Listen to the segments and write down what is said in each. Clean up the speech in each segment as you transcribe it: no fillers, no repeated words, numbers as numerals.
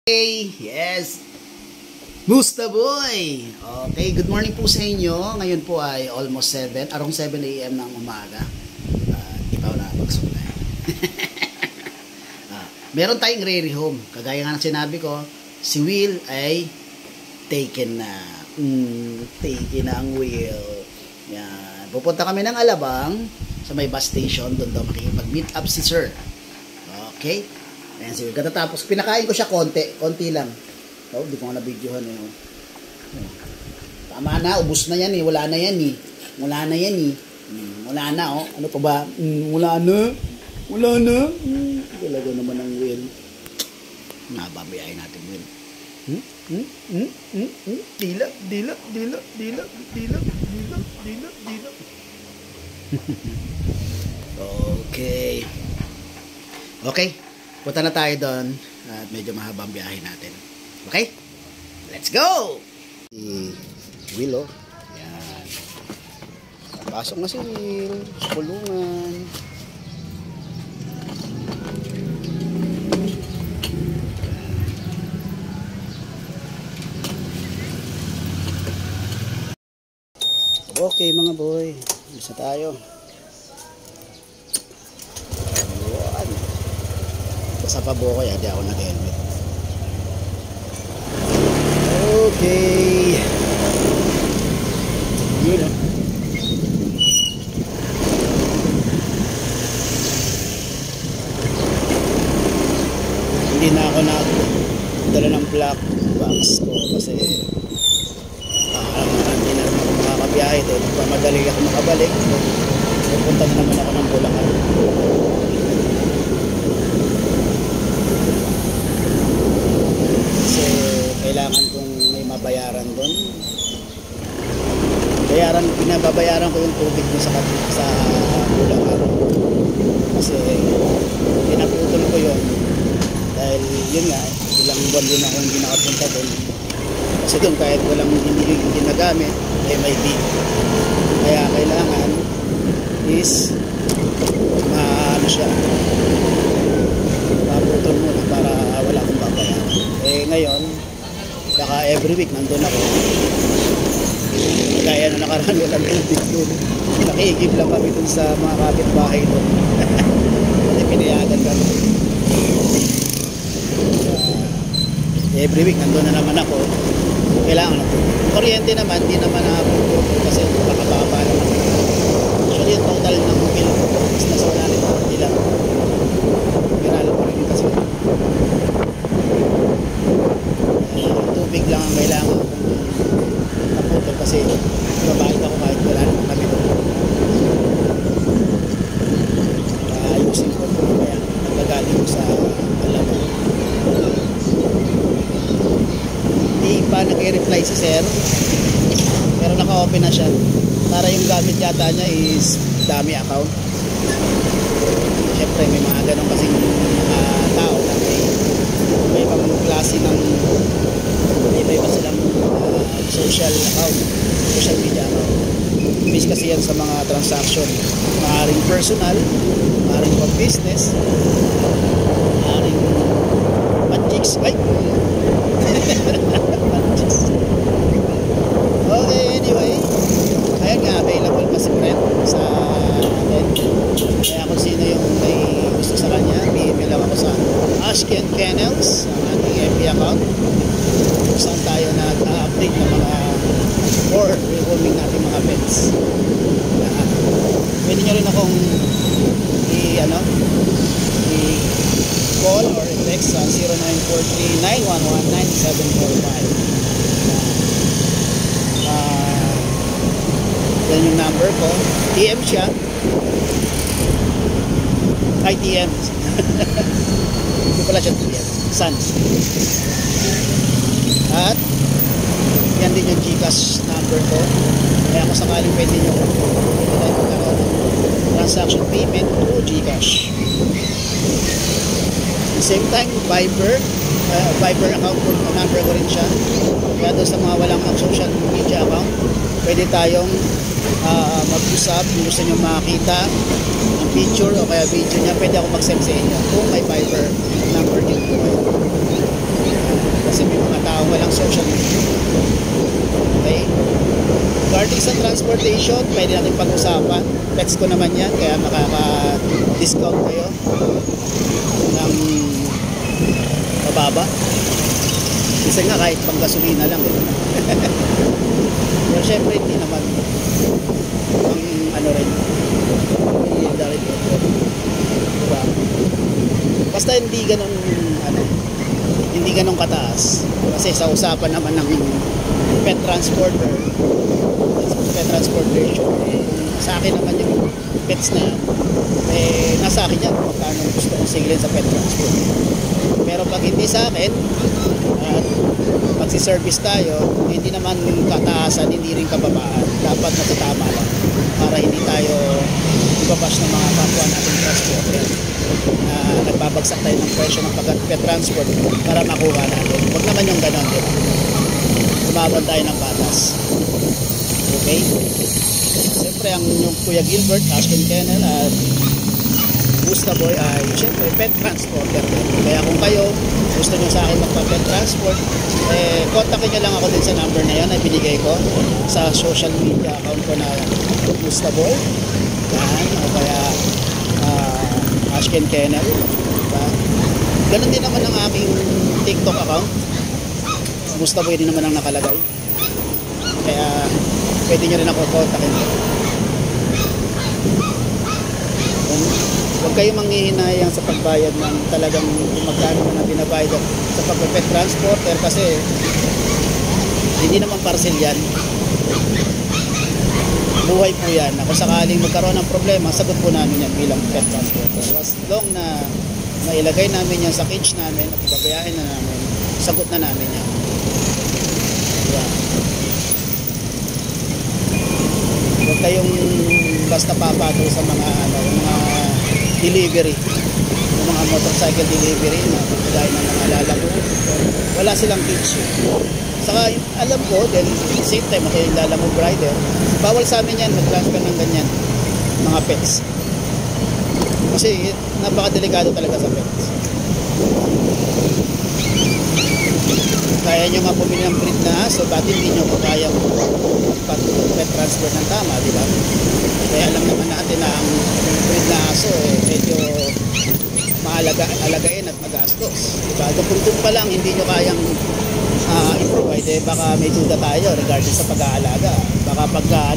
Hey, yes. Musta boy? Okay, good morning po sa inyo. Ngayon po ay almost 7, around 7 AM ng umaga. Ikaw na magsulay. Meron tayong re-rehome. Kagaya nga ng sinabi ko, si Will ay taken na. Taken na ang Will. Yan. Pupunta kami ng Alabang sa may bus station. Doon daw makikipag-meet up si Sir. Okay? Ayan si Will. Katatapos, pinakain ko siya konti lang. Oh, di ko nga na-videohan eh. Tama na, ubos na yan eh. Wala na yan eh. Wala na oh. Ano pa ba? Wala na. Talaga naman ang Will. Nababayain natin Will. Dila. Okay. Punta na tayo doon at medyo mahaba ang biyahe natin. Okay? Let's go! Si Will, oh. Yan. Pasok na si Will sa kulungan. Okay mga boy, bisa tayo. Sa pabo ko di ako nag-helmet. Okay. Yun oh. Hindi na ako nagdala ng black box ko kasi hindi na naman ako makakabiyahe doon. Pamadali ako makabalik. Pupunta na naman ako ng Bulacan. Kailangan kong may mabayaran doon. Binababayaran ko yung tubig mo sa Bulacan. Kasi pinaputol ko yun. Dahil yun nga, ilang buwan din ako hindi nakapunta doon. Kasi doon kahit walang hindi ginagamit, may bill. Kaya kailangan is ano siya, maputol muna para wala akong babayaran. Ngayon, baka every week nandun ako. Kaya na nakaraan walang tubig doon. Nakikip lang kami dun sa mga kapitbahay doon. Kasi pinayagan kami. Every week nandun na naman ako. Kailangan na tubig. Kuryente naman, di naman nakapagpupul kasi nakababa naman. Actually yung total ng bill ko is nasa 140 lang. Pinalo ko rin kasi tubig lang ang kailangan kung naputol kasi mabait ako kahit wala naman kami doon. Ayusin ko kaya nagagaling ko sa Alabang. Hindi pa nag-reply si Sir pero naka-open na siya para yung gamit yata niya is dami account. Siyempre may mga ganun kasing tao na may ibang klase ng iba silang social account, social media account. Base kasi yan sa mga transaction, maaaring personal, maaaring pang business, maaaring magics. Okay, anyway, ayan nga, available pa si friend sa atin. Kaya kung sino yung may gusto sa kanya, i-email lang ako sa Ashken Kennels, ang ating FB account, kung saan tayo nag-update ng mga or re-roaming natin mga pets. Pwede nyo rin akong i-call or i-text sa 0943-911-9745. Yan yung number ko. TM siya. Ay, TM. Hindi pala siya TM. Sans. At yan din yung Gcash number ko. Kaya kung sakaling pwede nyo magkaroon ng transaction payment through Gcash. At the same time, Viber account ko, number ko rin siya. Kaya doon sa mga walang social media account, pwede tayong mag-usap. Kung gusto nyo makakita ang picture o kaya video niya, pwede ako mag-send sa inyo kung may Viber number din po kayo. kasi may mga tao walang social media. Okay? Regarding sa transportation, pwede natin pag-usapan. Text ko naman yan, kaya makaka-discount kayo ng mababa. Kasi nga kahit pang gasolina lang eh. Pero syempre hindi naman ang ano rin diba? Basta hindi ganun ano, hindi ganun kataas kasi sa usapan naman ng pet transportation sa akin naman yung pets na yan nasa akin yan magkano gusto kong singilin sa pet transport. Pero pag hindi sa akin at magsi-service tayo, hindi naman kataasan, hindi rin kababaan, dapat nasa tama lang para hindi tayo ibabash ng mga kapwa natin transporter na nagbabagsak tayo ng presyo ng pet transport para makuha natin. Huwag naman yung ganon, diba? Tumaban tayo ng batas. Okay? Siyempre ang yung Kuya Gilbert, Ashton Kennel at Gusta Boy ay siyempre pet transporter. Kaya kung kayo gusto nyo sa akin magpa-pet transport, kontakin nyo lang ako din sa number na yan na binigay ko sa social media account ko na Gusta Boy yan, o kaya Ashton Kennel, diba? Ganun din naman ang aking TikTok account, Gusta Boy din naman ang nakalagay, kaya pwede nyo rin ako kontakin. Huwag kayong manghihinayang sa pagbayad ng talagang magkano na binabayad sa pag-pet transporter kasi hindi naman parcel yan. Buhay po yan. Kung sakaling magkaroon ng problema, sagot po namin yan bilang pet transporter. As long na mailagay namin yan sa cage namin at ibabayahin na namin, sagot na namin yan. Diba? Huwag kayong basta papatol sa mga mga delivery, yung mga motorcycle delivery na kagaya ng mga lalabog, wala silang cage. Saka alam ko then same time kay lalamog rider, bawal sa amin yan mag-transfer ng ganyan mga pets kasi napakadelikado talaga sa pets. Kaya nyo nga bumili ng breed na aso, ba't hindi nyo ko kaya pet transfer ng tama, di ba? Kaya alam naman natin na ang breed na aso medyo alagain at magastos, di ba? Kung pa lang hindi nyo kayang i-provide, baka may duda tayo regarding sa pag-aalaga. Baka pagka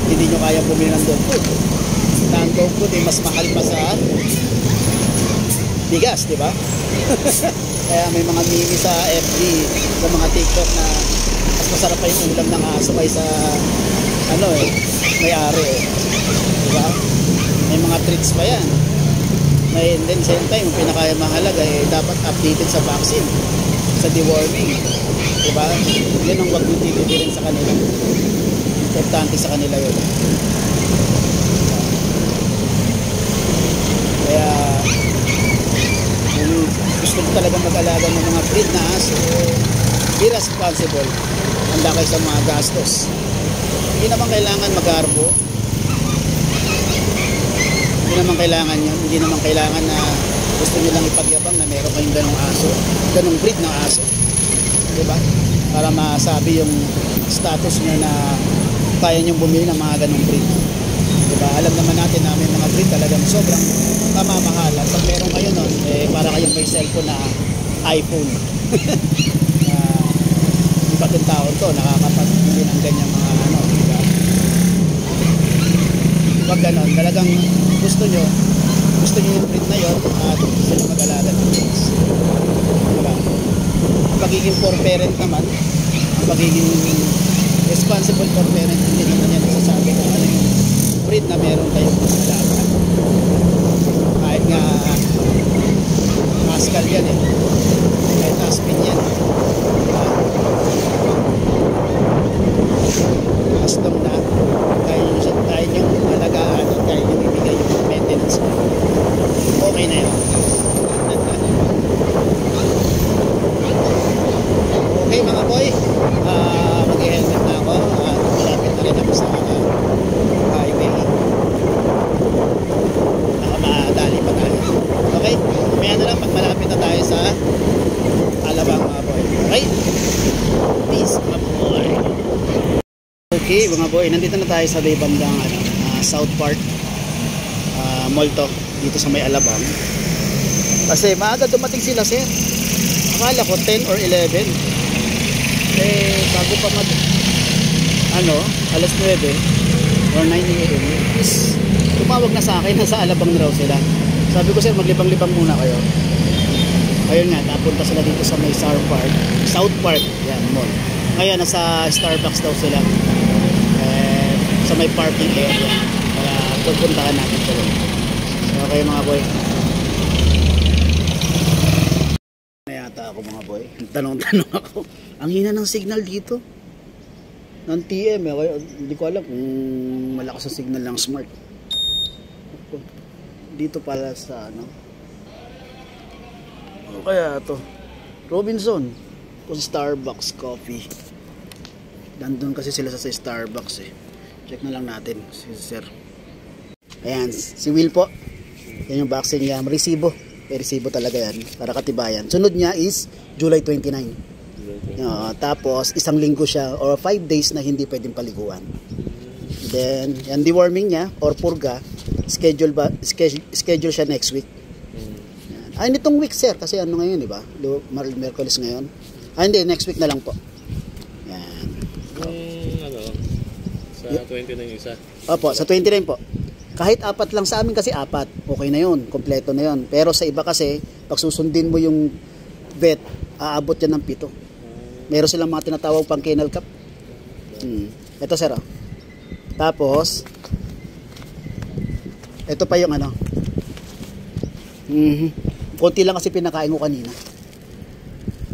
hindi nyo kaya bumili ng dog food na ang dog food mas mahal pa sa bigas, di ba? Kaya may mga meme sa FB, sa mga TikTok na mas masarap pa yung ulam ng aso kaysa may-ari diba? May mga treats pa yan. And then same time, yung pinakamahalaga dapat updated sa vaccine, sa deworming, diba? Yun ang wag nititili rin sa kanila. Importante sa kanila yun. Kaya gusto ko talaga mag-alaga ng mga breed na aso, be responsible, handa kayo sa mga gastos. Hindi naman kailangan mag-arbo, hindi naman kailangan yun, hindi naman kailangan na gusto nyo lang ipagyabang na meron kayong ganong aso, ganong breed ng aso, diba? Para masabi yung status nyo na kaya nyo bumili ng mga ganong breed, diba? Alam naman natin na may mga breed talagang sobrang kamamahalan. Pag meron kayo nun, para kayong may cellphone na iPhone. Iba't yung taon to, nakakapagpili ng ganyan mga diba? Pag ganon, talagang gusto nyo yung breed na yun at gusto nyo mag-alaga ng kids. Diba? Ang pagiging for parent naman, ang pagiging responsible for parent, hindi naman yan nasasabi kung ano yung breed na meron kayong mag-alaga. Kahit nga Pascal yan kahit Aspin yan, custom na kaya yung alagaan at kaya yung ibigay yung maintenance, okay na yun. Okay mga boy, mag-helmet na ako at malapit na rin ako sa highway. Nakamadali pa tayo. Okay, may na lang pag malapit na tayo sa Alabang boy, nandito na tayo sa may bandang South Park Mall to, dito sa may Alabang. Kasi maaga dumating sila sir. Akala ko 10 or 11. Eh bago pa alas 9 or 9 AM is tumawag na sa akin, nasa Alabang na raw sila. Sabi ko sir, maglibang-libang muna kayo. Ayun nga, napunta sila dito sa may South Park, yan, mall. Ngayon, nasa Starbucks daw sila. Sa may parking area. Kaya pupuntahan natin sila. So, okay mga boy. Nayata ako mga boy. Tanong-tanong ako. Ang hina ng signal dito. Ng TM. Hindi ko alam kung malakas ang signal ng Smart. Dito pala sa kaya to Robinson kung Starbucks coffee. Nandun kasi sila sa Starbucks eh. Check na lang natin si sir. Ayan, si Will po. Yan yung vaccine niya. Resibo. May resibo talaga yan para katibayan. Sunod niya is July 29. Tapos isang linggo siya or 5 days na hindi pwedeng paliguan. Then yan deworming niya or purga schedule siya next week. Ay, nitong week sir, kasi ano ngayon, di ba? Merkulis ngayon. Hindi, next week na lang po. Yan. Sa 29 isa? Opo, sa 29 po. Kahit 4 lang sa amin kasi 4, okay na yun, kompleto na yun. Pero sa iba kasi, pag susundin mo yung vet, aabot yan ng 7. Meron silang mga tinatawag pang kennel cap. Ito sir, Tapos, ito pa yung konti lang kasi pinakain ko kanina.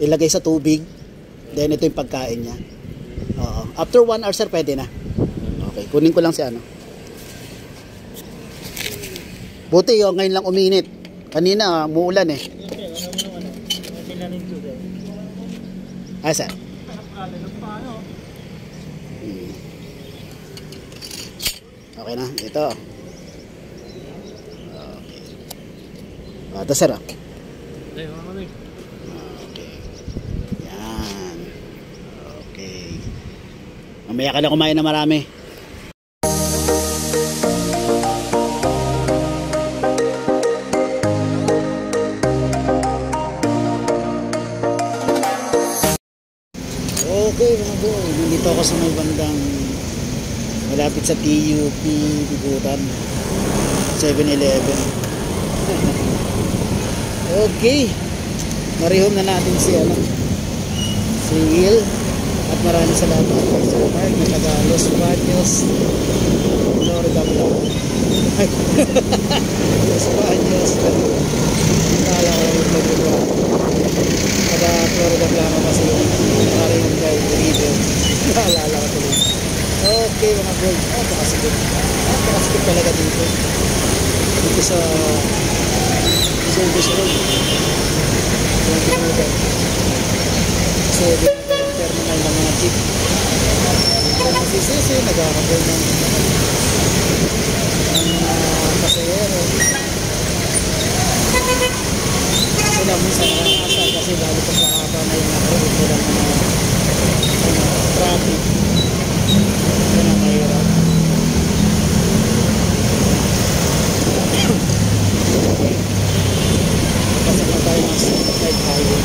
Ilagay sa tubig. Then ito yung pagkain niya. After 1 hour sir, pwede na. Okay, kunin ko lang si Buti yung ngayon lang uminit. Kanina muulan eh. Ay sir. Okay na, ito. Ito sir. Okay. Yan. Okay. Mamaya ka na kumain na marami. Okay mga boy, nandito ako sa may bandang malapit sa TUP Bigutan 7-Eleven. Okay, marihom na natin si Will. At maraming salamat kay Sir Mark na taga Los Baños, Florida Blanca. Los Baños, kala ko lang yung Florida. Taga Florida Blanca kasi yung marihom kay River. Naalala ko tuloy. Okay mga boy, napakasikip talaga dito. Dito sa service road. So, terminal ng mga jeep. Kaya masisisi, nagkakaroon ng pasayero. Sila minsan nakakasal kasi lalo pag nakaka na yung nakaroon nila mga traffic. Yan ang mahirap. Pasok na tayo ng Light Highway.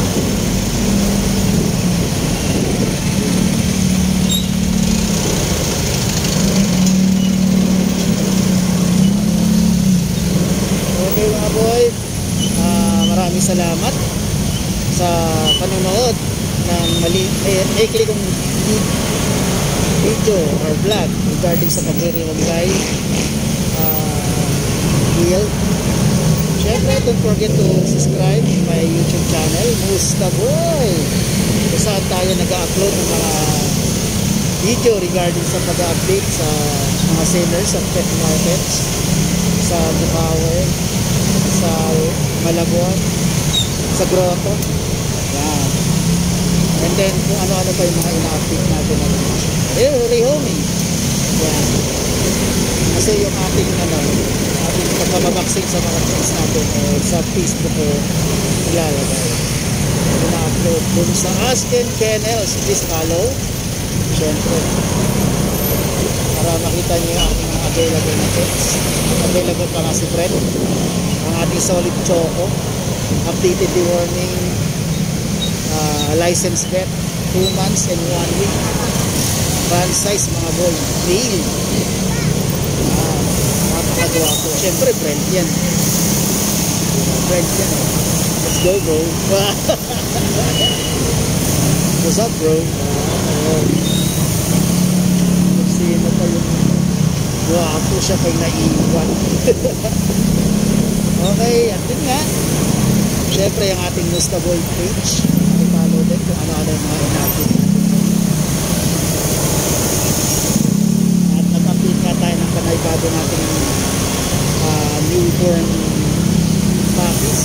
Okay mga boy, maraming salamat sa panonood ng maikli kong video or vlog regarding sa pagre-rewag kay Will. Siyempre, don't forget to subscribe to my YouTube channel, Musta Boy, kung saan tayo nag-upload ng mga video regarding sa pag-update sa mga sellers sa pet markets, sa Bukawi, sa Malabon, sa Grotto. Yan. And then, kung ano-ano pa yung mga ina-update natin na rehoming. Yan. Kasi yung ating pagpapabaksing sa mga friends natin sa Facebook ko ilalagay. Ina-upload dun sa Ask and Kennels. Please follow. Siyempre. para makita niyo ang aking mga available na pets. Available pa nga si Fred, ang ating solid choco, updated the warning, licensed vet, 2 months and 1 week, van size mga boy, male. Napakagawa ko. Siyempre friend yan, friend yan. Let's go bro. What's up bro? Sino pa yung wapo siya pag naiwan. Okay, at yun nga, syempre yung ating Mustable page, i-follow din kung ano-ano yung mga in-update natin. At nag-update nga tayo ng panaybago nating newborn puppies,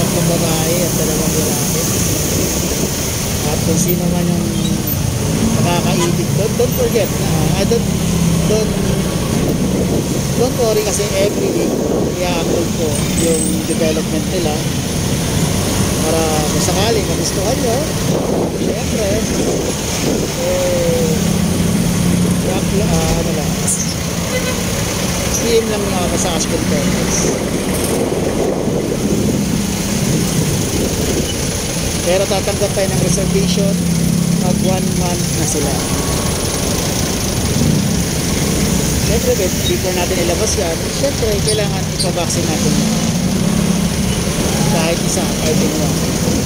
3 babae at 2 lalaki. At kung sino man yung nakakaibig doon, don't forget, don't worry kasi every week i-upload ko yung development nila para kung sakali magustuhan nyo, syempre ano lang, PM lang nga ako sa Ashton Contents. Pero tatanggap tayo ng reservation pag 1 month na sila. Siyempre, before natin ilabas yan, siyempre, kailangan ipabaksin natin kahit isa, kahit in 1.